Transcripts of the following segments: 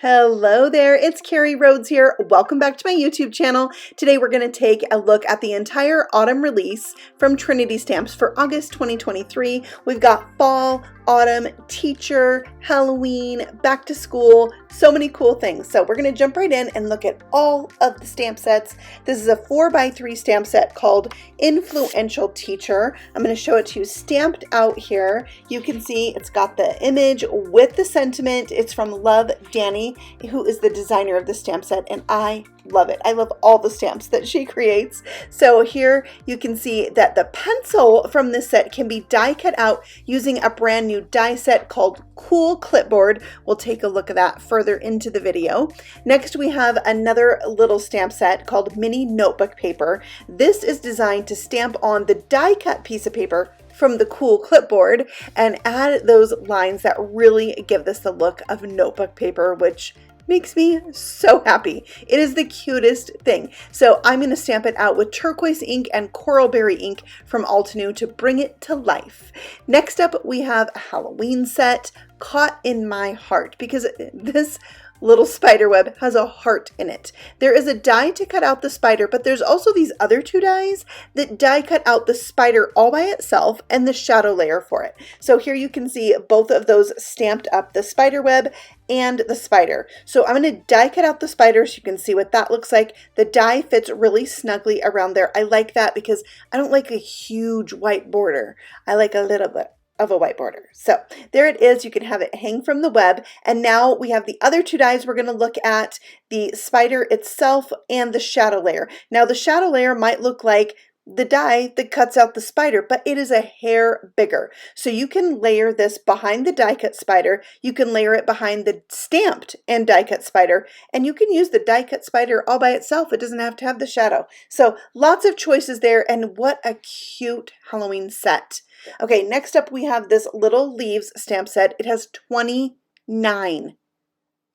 Hello there, it's Carrie Rhodes here. Welcome back to my YouTube channel. Today we're going to take a look at the entire autumn release from Trinity Stamps for August 2023. We've got fall, autumn, teacher, Halloween, back to school, so many cool things. So we're going to jump right in and look at all of the stamp sets. This is a 4x3 stamp set called Influential Teacher. I'm going to show it to you stamped out here. You can see it's got the image with the sentiment. It's from Love Danny, who is the designer of the stamp set, and I love it. I love all the stamps that she creates. So here you can see that the pencil from this set can be die cut out using a brand new die set called Cool Clipboard. We'll take a look at that further into the video. Next we have another little stamp set called Mini Notebook Paper. This is designed to stamp on the die cut piece of paper from the Cool Clipboard and add those lines that really give this the look of notebook paper, which makes me so happy. It is the cutest thing. So I'm going to stamp it out with turquoise ink and coral berry ink from Altenew to bring it to life. Next up, we have a Halloween set, Caught in My Heart, because this little spider web has a heart in it. There is a die to cut out the spider, but there's also these other two dies that die cut out the spider all by itself and the shadow layer for it. So here you can see both of those stamped up, the spider web and the spider. So I'm going to die cut out the spider so you can see what that looks like. The die fits really snugly around there. I like that because I don't like a huge white border. I like a little bit of a white border. So there it is. You can have it hang from the web. And now we have the other two dies. We're going to look at the spider itself and the shadow layer. Now the shadow layer might look like the die that cuts out the spider, but it is a hair bigger. So you can layer this behind the die cut spider. You can layer it behind the stamped and die cut spider, and you can use the die cut spider all by itself. It doesn't have to have the shadow. So lots of choices there, and what a cute Halloween set. Okay, next up we have this little leaves stamp set. It has 29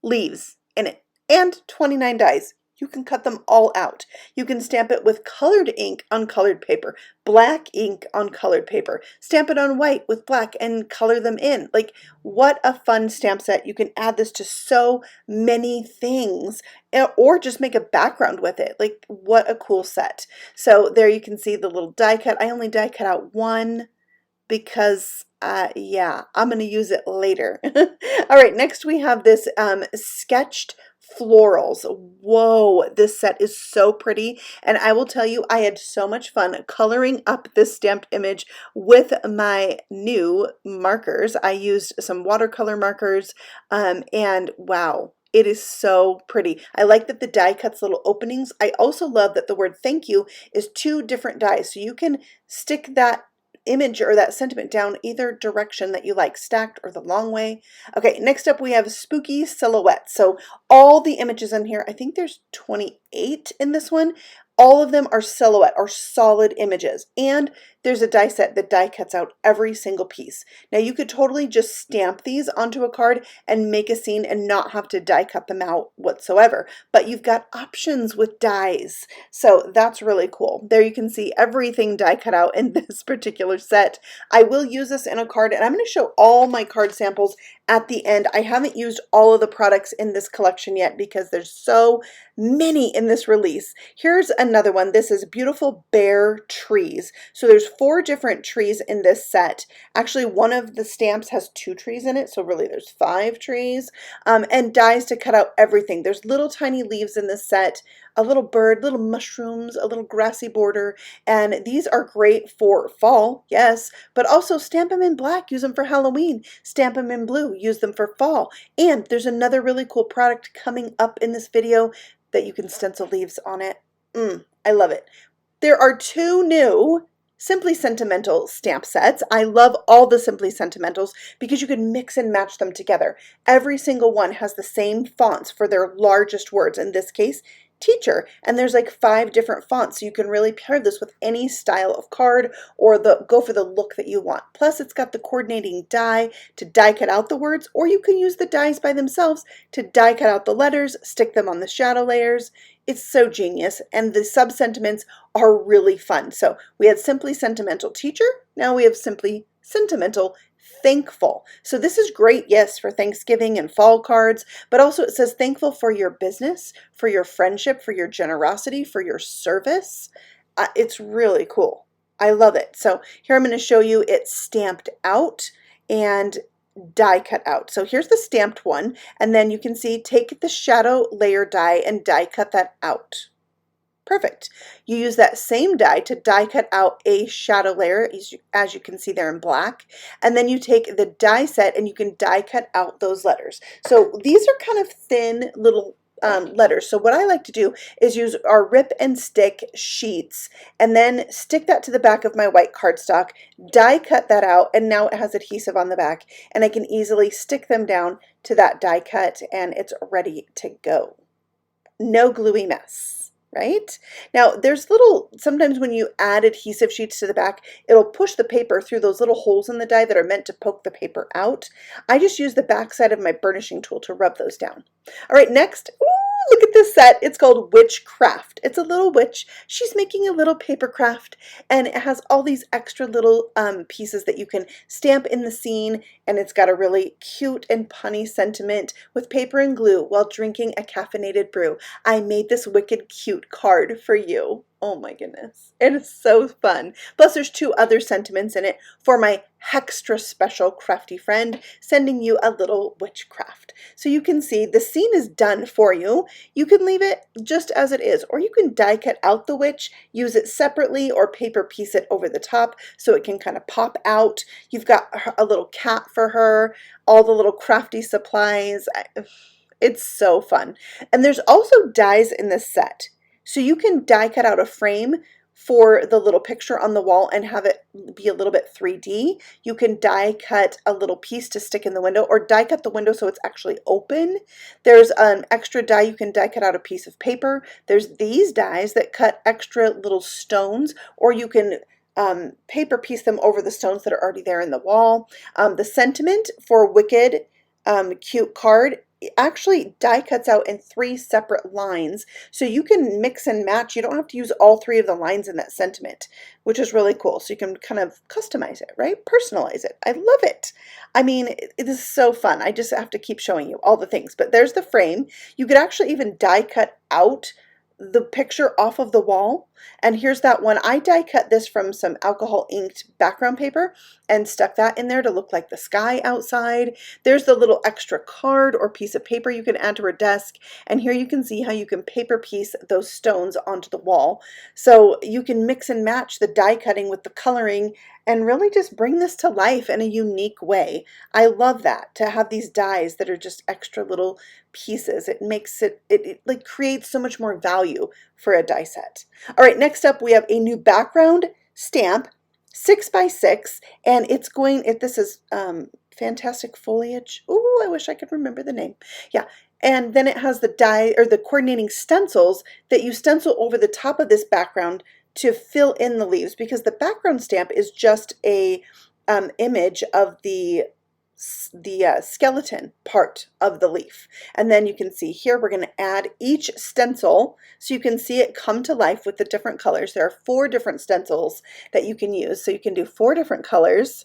leaves in it and 29 dies. You can cut them all out. You can stamp it with colored ink on colored paper, black ink on colored paper, stamp it on white with black and color them in. Like, what a fun stamp set. You can add this to so many things or just make a background with it. Like, what a cool set. So there you can see the little die cut. I only die cut out one because yeah, I'm going to use it later. All right, next we have this sketched florals. Whoa, this set is so pretty, and I will tell you, I had so much fun coloring up this stamped image with my new markers. I used some watercolor markers, and wow, it is so pretty. I like that the die cuts little openings. I also love that the word thank you is two different dies, so you can stick that image or that sentiment down either direction that you like, stacked or the long way. Okay, next up we have spooky silhouettes. So all the images in here, I think there's 28 in this one. All of them are silhouette or solid images, and there's a die set that die cuts out every single piece. Now you could totally just stamp these onto a card and make a scene and not have to die cut them out whatsoever, but you've got options with dies, so that's really cool. There you can see everything die cut out in this particular set. I will use this in a card, and I'm going to show all my card samples at the end. I haven't used all of the products in this collection yet because there's so many in this release. Here's another one. This is Beautiful Bare Trees. So there's 4 different trees in this set. Actually, one of the stamps has 2 trees in it, so really there's 5 trees, and dies to cut out everything. There's little tiny leaves in this set, a little bird, little mushrooms, a little grassy border, and these are great for fall, yes, but also stamp them in black, use them for Halloween, stamp them in blue, use them for fall. And there's another really cool product coming up in this video that you can stencil leaves on it. I love it. There are 2 new Simply Sentimental stamp sets. I love all the Simply Sentimentals because you can mix and match them together. Every single one has the same fonts for their largest words. In this case, teacher, and there's like 5 different fonts, so you can really pair this with any style of card or go for the look that you want. Plus it's got the coordinating die to die cut out the words, or you can use the dies by themselves to die cut out the letters, stick them on the shadow layers. It's so genius, and the sub-sentiments are really fun. So we had Simply Sentimental Teacher, now we have Simply Sentimental thankful. So this is great, yes, for Thanksgiving and fall cards, but also it says thankful for your business, for your friendship, for your generosity, for your service. It's really cool. I love it. So here I'm going to show you it stamped out and die cut out. So here's the stamped one, and then you can see take the shadow layer die and die cut that out. Perfect. You use that same die to die cut out a shadow layer, as you can see there in black, and then you take the die set and you can die cut out those letters. So these are kind of thin little letters. So what I like to do is use our rip and stick sheets and then stick that to the back of my white cardstock, die cut that out, and now it has adhesive on the back, and I can easily stick them down to that die cut and it's ready to go. No gluey mess. Right? Now there's sometimes when you add adhesive sheets to the back, it'll push the paper through those little holes in the die that are meant to poke the paper out. I just use the back side of my burnishing tool to rub those down. All right, next, ooh, look at this set. It's called Witchcraft. It's a little witch. She's making a little paper craft, and it has all these extra little pieces that you can stamp in the scene, and it's got a really cute and punny sentiment with paper and glue while drinking a caffeinated brew. I made this wicked cute card for you. Oh my goodness. It is so fun. Plus there's 2 other sentiments in it for my extra special crafty friend, sending you a little witchcraft. So you can see the scene is done for you. You can leave it just as it is, or you can die cut out the witch, use it separately, or paper piece it over the top so it can kind of pop out. You've got a little cat for her, all the little crafty supplies. It's so fun. And there's also dies in this set. So you can die cut out a frame for the little picture on the wall and have it be a little bit 3D. You can die cut a little piece to stick in the window, or die cut the window so it's actually open. There's an extra die you can die cut out a piece of paper. There's these dies that cut extra little stones, or you can paper piece them over the stones that are already there in the wall. The sentiment for Wicked cute card actually die cuts out in 3 separate lines, so you can mix and match. You don't have to use all 3 of the lines in that sentiment, which is really cool. So you can kind of customize it, right? Personalize it. I love it. I mean, it is so fun. I just have to keep showing you all the things. But there's the frame. You could actually even die cut out the picture off of the wall. And here's that one. I die cut this from some alcohol inked background paper and stuck that in there to look like the sky outside. There's the little extra card or piece of paper you can add to her desk. And here you can see how you can paper piece those stones onto the wall. So you can mix and match the die cutting with the coloring and really just bring this to life in a unique way. I love that, to have these dies that are just extra little pieces. It makes it like creates so much more value for a die set. All right, next up we have a new background stamp, 6x6, and it's going, this is Fantastic Foliage. Ooh, I wish I could remember the name. Yeah. And then it has the die or the coordinating stencils that you stencil over the top of this background to fill in the leaves, because the background stamp is just a image of the skeleton part of the leaf. And then you can see here we're going to add each stencil so you can see it come to life with the different colors. There are 4 different stencils that you can use, so you can do 4 different colors.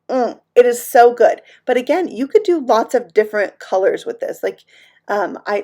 It is so good. But again, you could do lots of different colors with this. Like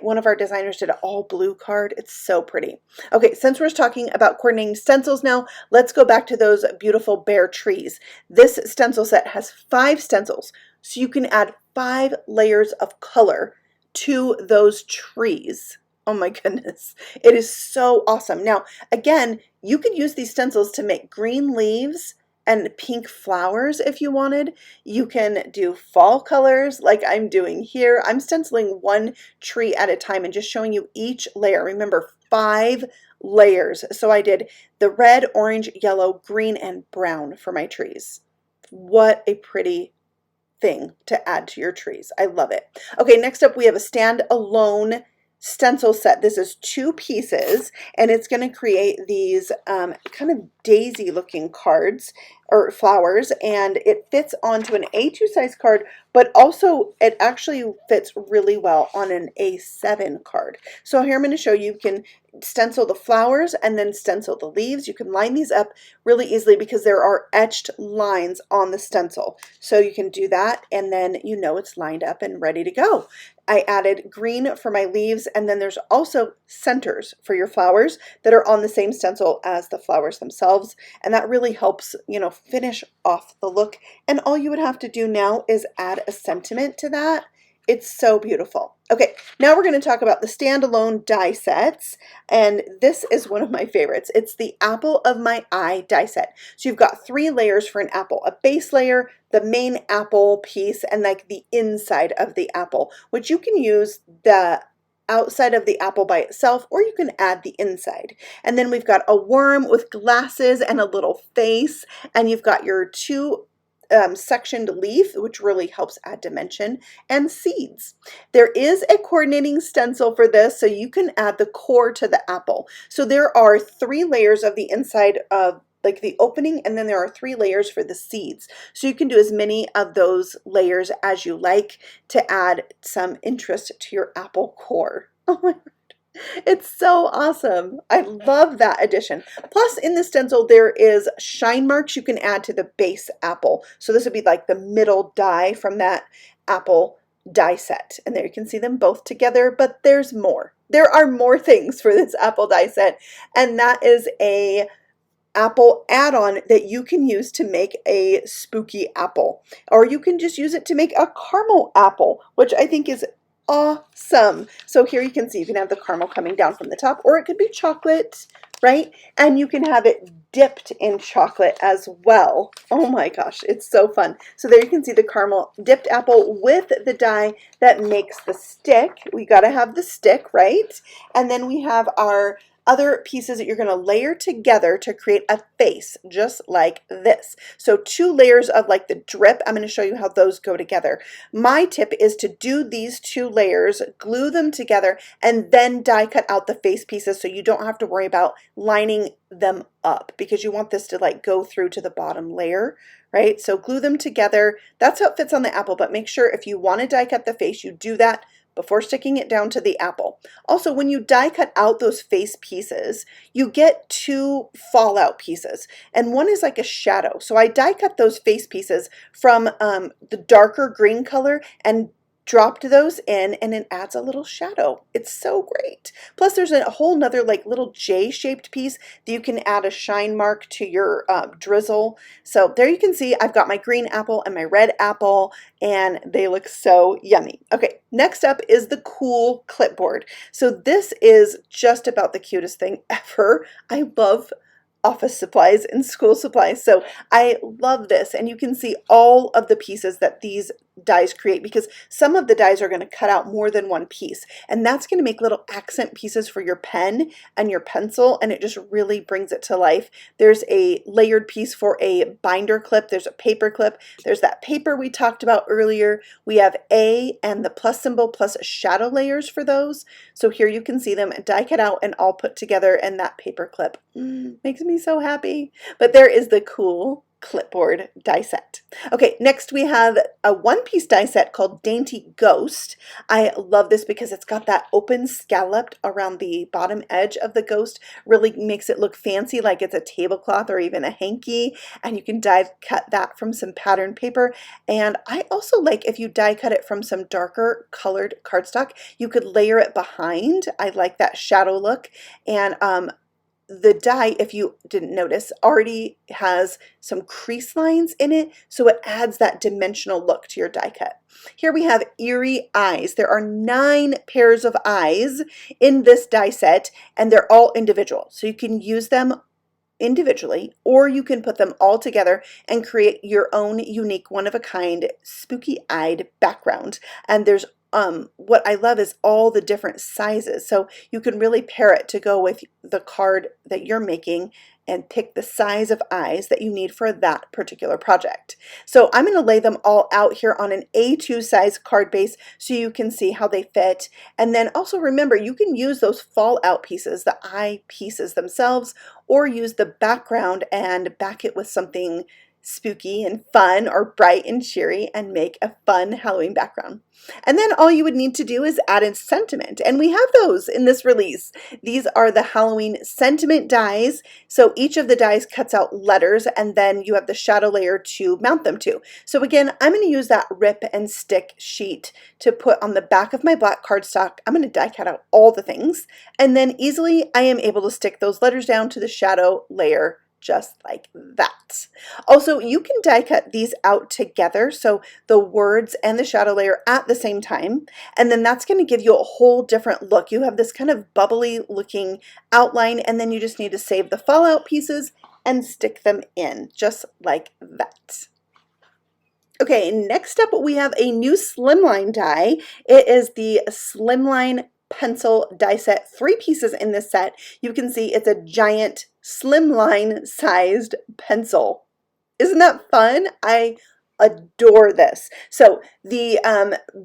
one of our designers did an all blue card. It's so pretty. Okay, since we're talking about coordinating stencils now, let's go back to those beautiful bare trees. This stencil set has 5 stencils, so you can add 5 layers of color to those trees. Oh my goodness, it is so awesome. Now, again, you could use these stencils to make green leaves and pink flowers if you wanted. You can do fall colors like I'm doing here. I'm stenciling 1 tree at a time and just showing you each layer. Remember, 5 layers. So I did the red, orange, yellow, green, and brown for my trees. What a pretty thing to add to your trees. I love it. Okay, next up we have a stand alone stencil set. This is 2 pieces, and it's going to create these kind of daisy looking cards or flowers, and it fits onto an A2 size card, but also it actually fits really well on an A7 card. So here I'm going to show you can stencil the flowers and then stencil the leaves. You can line these up really easily because there are etched lines on the stencil. So you can do that, and then you know it's lined up and ready to go. I added green for my leaves, and then there's also centers for your flowers that are on the same stencil as the flowers themselves, and that really helps, you know, finish off the look. And all you would have to do now is add a sentiment to that. It's so beautiful. Okay, now we're going to talk about the standalone die sets, and this is one of my favorites. It's the Apple of My Eye die set. So you've got 3 layers for an apple: a base layer, the main apple piece, and like the inside of the apple, which you can use the outside of the apple by itself, or you can add the inside. And then we've got a worm with glasses and a little face, and you've got your 2 sectioned leaf, which really helps add dimension, and seeds. There is a coordinating stencil for this, so you can add the core to the apple. So there are 3 layers of the inside of like the opening, and then there are 3 layers for the seeds. So you can do as many of those layers as you like to add some interest to your apple core. Oh my, it's so awesome. I love that addition. Plus, in the stencil, there is shine marks you can add to the base apple. So this would be like the middle die from that apple die set. And there you can see them both together, but there's more. There are more things for this apple die set, and that is a apple add-on that you can use to make a spooky apple. Or you can just use it to make a caramel apple, which I think is awesome. So here you can see you can have the caramel coming down from the top, or it could be chocolate, right? And you can have it dipped in chocolate as well. Oh my gosh, it's so fun. So there you can see the caramel dipped apple with the die that makes the stick. We got to have the stick, right? And then we have our other pieces that you're going to layer together to create a face just like this. So 2 layers of like the drip. I'm going to show you how those go together. My tip is to do these 2 layers, glue them together, and then die cut out the face pieces so you don't have to worry about lining them up, because you want this to like go through to the bottom layer, right? So glue them together. That's how it fits on the apple, but make sure if you want to die cut the face, you do that before sticking it down to the apple. Also, when you die cut out those face pieces, you get 2 fallout pieces, and one is like a shadow. So I die cut those face pieces from the darker green color and dropped those in, and it adds a little shadow. It's so great. Plus there's a whole nother like little J-shaped piece that you can add a shine mark to your drizzle. So there you can see I've got my green apple and my red apple, and they look so yummy. Okay, next up is the cool clipboard. So this is just about the cutest thing ever. I love office supplies and school supplies. So I love this, and you can see all of the pieces that these dies create, because some of the dies are going to cut out more than one piece, and that's going to make little accent pieces for your pen and your pencil, and it just really brings it to life. There's a layered piece for a binder clip, there's a paper clip, there's that paper we talked about earlier. We have A and the plus symbol plus shadow layers for those. So here you can see them die cut out and all put together, and that paper clip makes me so happy. But there is the cool clipboard die set. Okay, next we have a 1-piece die set called Dotty Ghost. I love this because it's got that open scallop around the bottom edge of the ghost. Really makes it look fancy, like it's a tablecloth or even a hanky, and you can die cut that from some pattern paper. And I also like if you die cut it from some darker colored cardstock, you could layer it behind. I like that shadow look. And the die, if you didn't notice, already has some crease lines in it, so it adds that dimensional look to your die cut. Here we have Eerie Eyes. There are 9 pairs of eyes in this die set, and they're all individual, so you can use them individually, or you can put them all together and create your own unique one-of-a-kind spooky-eyed background. And there's what I love is all the different sizes. So you can really pair it to go with the card that you're making and pick the size of eyes that you need for that particular project. So I'm going to lay them all out here on an A2 size card base so you can see how they fit. And then also remember, you can use those fallout pieces, the eye pieces themselves, or use the background and back it with something spooky and fun or bright and cheery and make a fun Halloween background. And then all you would need to do is add in sentiment, and we have those in this release. These are the Halloween sentiment dies. So each of the dies cuts out letters, and then you have the shadow layer to mount them to. So again, I'm going to use that rip and stick sheet to put on the back of my black cardstock. I'm going to die cut out all the things, and then easily I am able to stick those letters down to the shadow layer just like that. Also, you can die cut these out together, so the words and the shadow layer at the same time, and then that's going to give you a whole different look. You have this kind of bubbly looking outline, and then you just need to save the fallout pieces and stick them in just like that. Okay, next up we have a new Slimline die. It is the Slimline pencil die set, 3 pieces in this set. You can see it's a giant Slimline sized pencil. Isn't that fun? I adore this. So the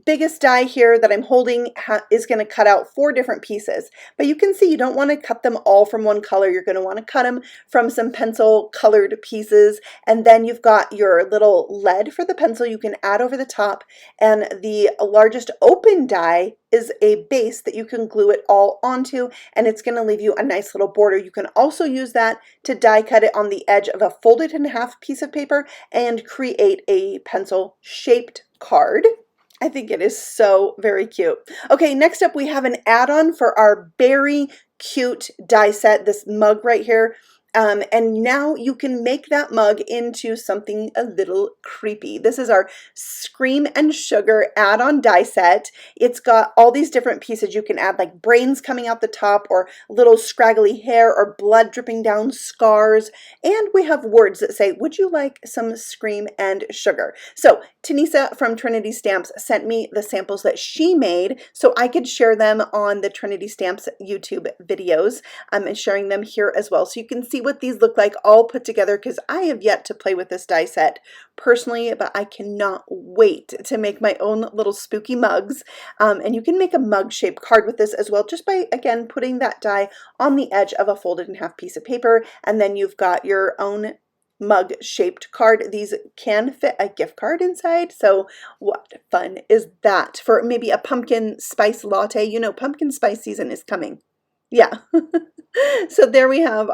biggest die here that I'm holding is going to cut out 4 different pieces, but you can see you don't want to cut them all from one color. You're going to want to cut them from some pencil colored pieces, and then you've got your little lead for the pencil you can add over the top, and the largest open die is a base that you can glue it all onto, and it's going to leave you a nice little border. You can also use that to die cut it on the edge of a folded in half piece of paper and create a pencil shaped card. I think it is so very cute. Okay, next up we have an add-on for our very cute die set, this mug right here. And now you can make that mug into something a little creepy. This is our Scream and Sugar add-on die set. It's got all these different pieces you can add, like brains coming out the top, or little scraggly hair, or blood dripping down scars. And we have words that say, would you like some Scream and Sugar? So Tanisa from Trinity Stamps sent me the samples that she made so I could share them on the Trinity Stamps YouTube videos. And sharing them here as well, so you can see what these look like all put together, because I have yet to play with this die set personally, but I cannot wait to make my own little spooky mugs. And you can make a mug shaped card with this as well, just by again putting that die on the edge of a folded in half piece of paper, and then you've got your own mug shaped card. These can fit a gift card inside, so what fun is that for maybe a pumpkin spice latte? You know, pumpkin spice season is coming. Yeah. So there we have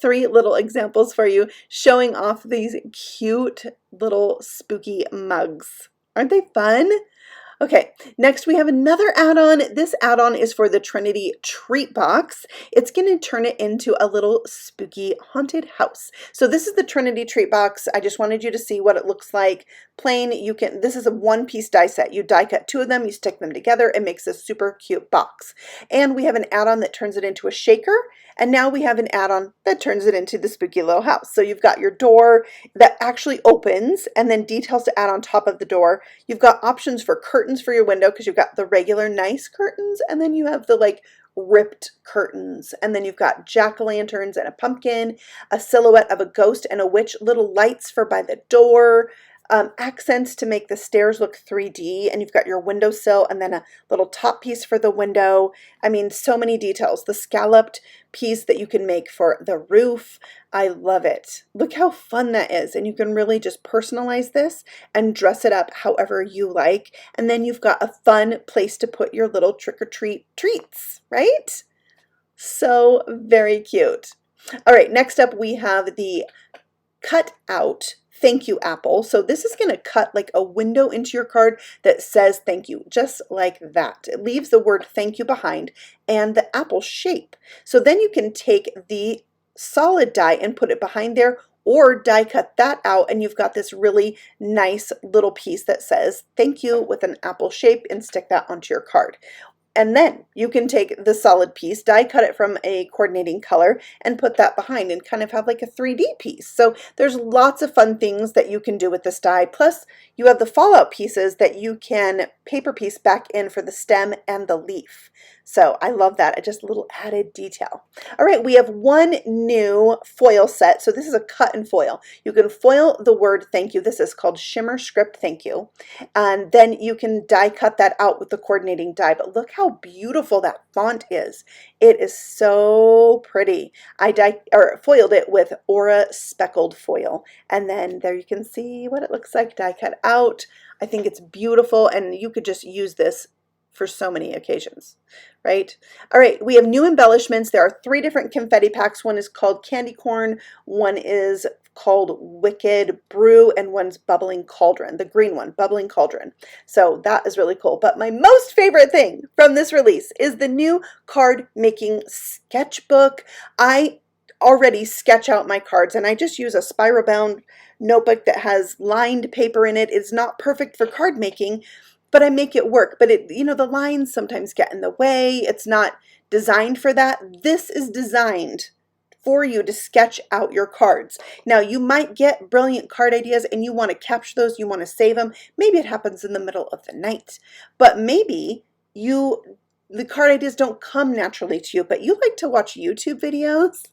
3 little examples for you showing off these cute little spooky mugs. Aren't they fun? Okay, next we have another add-on. This add-on is for the Trinity treat box. It's going to turn it into a little spooky haunted house. So this is the Trinity treat box. I just wanted you to see what it looks like. Plain, this is a 1-piece die set. You die cut 2 of them, you stick them together, it makes a super cute box. And we have an add-on that turns it into a shaker, and now we have an add-on that turns it into the spooky little house. So you've got your door that actually opens, and then details to add on top of the door. You've got options for curtains for your window, because you've got the regular nice curtains, and then you have the like ripped curtains, and then you've got jack-o'-lanterns and a pumpkin, a silhouette of a ghost and a witch, little lights for by the door, accents to make the stairs look 3D, and you've got your windowsill and then a little top piece for the window. I mean, so many details. The scalloped piece that you can make for the roof. I love it. Look how fun that is, and you can really just personalize this and dress it up however you like, and then you've got a fun place to put your little trick-or-treat treats, right? So very cute. All right, next up we have the cut out thank you apple. So this is going to cut like a window into your card that says thank you, just like that. It leaves the word thank you behind and the apple shape. So then you can take the solid die and put it behind there, or die cut that out, and you've got this really nice little piece that says thank you with an apple shape, and stick that onto your card. And then you can take the solid piece, die cut it from a coordinating color, and put that behind and kind of have like a 3D piece. So there's lots of fun things that you can do with this die. Plus you have the fallout pieces that you can paper piece back in for the stem and the leaf. So I love that. Just a little added detail. All right, we have one new foil set. So this is a cut and foil. You can foil the word thank you. This is called Shimmer Script Thank You. And then you can die cut that out with the coordinating die. But look how beautiful that font is. It is so pretty. I foiled it with Aura speckled foil. And then there you can see what it looks like die cut out. I think it's beautiful, and you could just use this for so many occasions, right? All right, we have new embellishments. There are 3 different confetti packs. One is called Candy Corn, one is called Wicked Brew, and one's Bubbling Cauldron, the green one, Bubbling Cauldron. So that is really cool. But my most favorite thing from this release is the new card making sketchbook. I already sketch out my cards, and I just use a spiral bound notebook that has lined paper in it. It's not perfect for card making, but I make it work. But it, you know, the lines sometimes get in the way. It's not designed for that. This is designed for you to sketch out your cards. Now, you might get brilliant card ideas and you want to capture those, you want to save them. Maybe it happens in the middle of the night, but maybe the card ideas don't come naturally to you, but you like to watch YouTube videos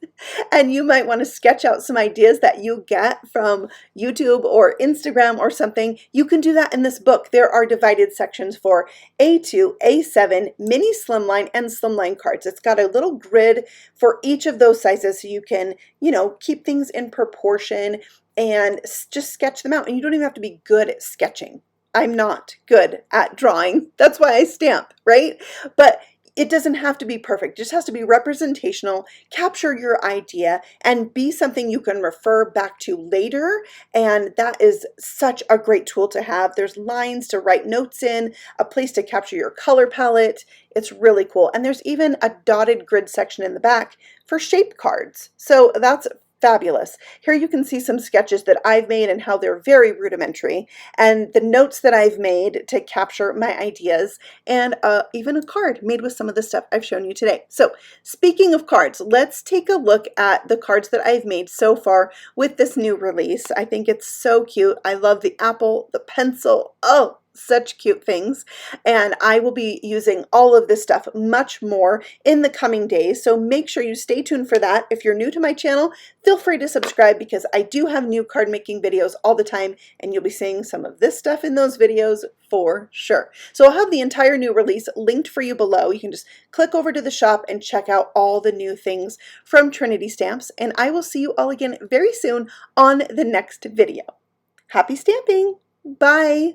and you might want to sketch out some ideas that you get from YouTube or Instagram or something. You can do that in this book. There are divided sections for A2, A7, mini slimline, and slimline cards. It's got a little grid for each of those sizes so you can, you know, keep things in proportion and just sketch them out. And you don't even have to be good at sketching. I'm not good at drawing. That's why I stamp, right? But it doesn't have to be perfect. It just has to be representational, capture your idea, and be something you can refer back to later. And that is such a great tool to have. There's lines to write notes in, a place to capture your color palette. It's really cool. And there's even a dotted grid section in the back for shape cards. So that's fabulous. Here you can see some sketches that I've made and how they're very rudimentary, and the notes that I've made to capture my ideas, and even a card made with some of the stuff I've shown you today. So speaking of cards, let's take a look at the cards that I've made so far with this new release. I think it's so cute. I love the apple, the pencil. Oh, such cute things. And I will be using all of this stuff much more in the coming days. So make sure you stay tuned for that. If you're new to my channel, feel free to subscribe because I do have new card making videos all the time, and you'll be seeing some of this stuff in those videos for sure. So I'll have the entire new release linked for you below. You can just click over to the shop and check out all the new things from Trinity Stamps. And I will see you all again very soon on the next video. Happy stamping! Bye!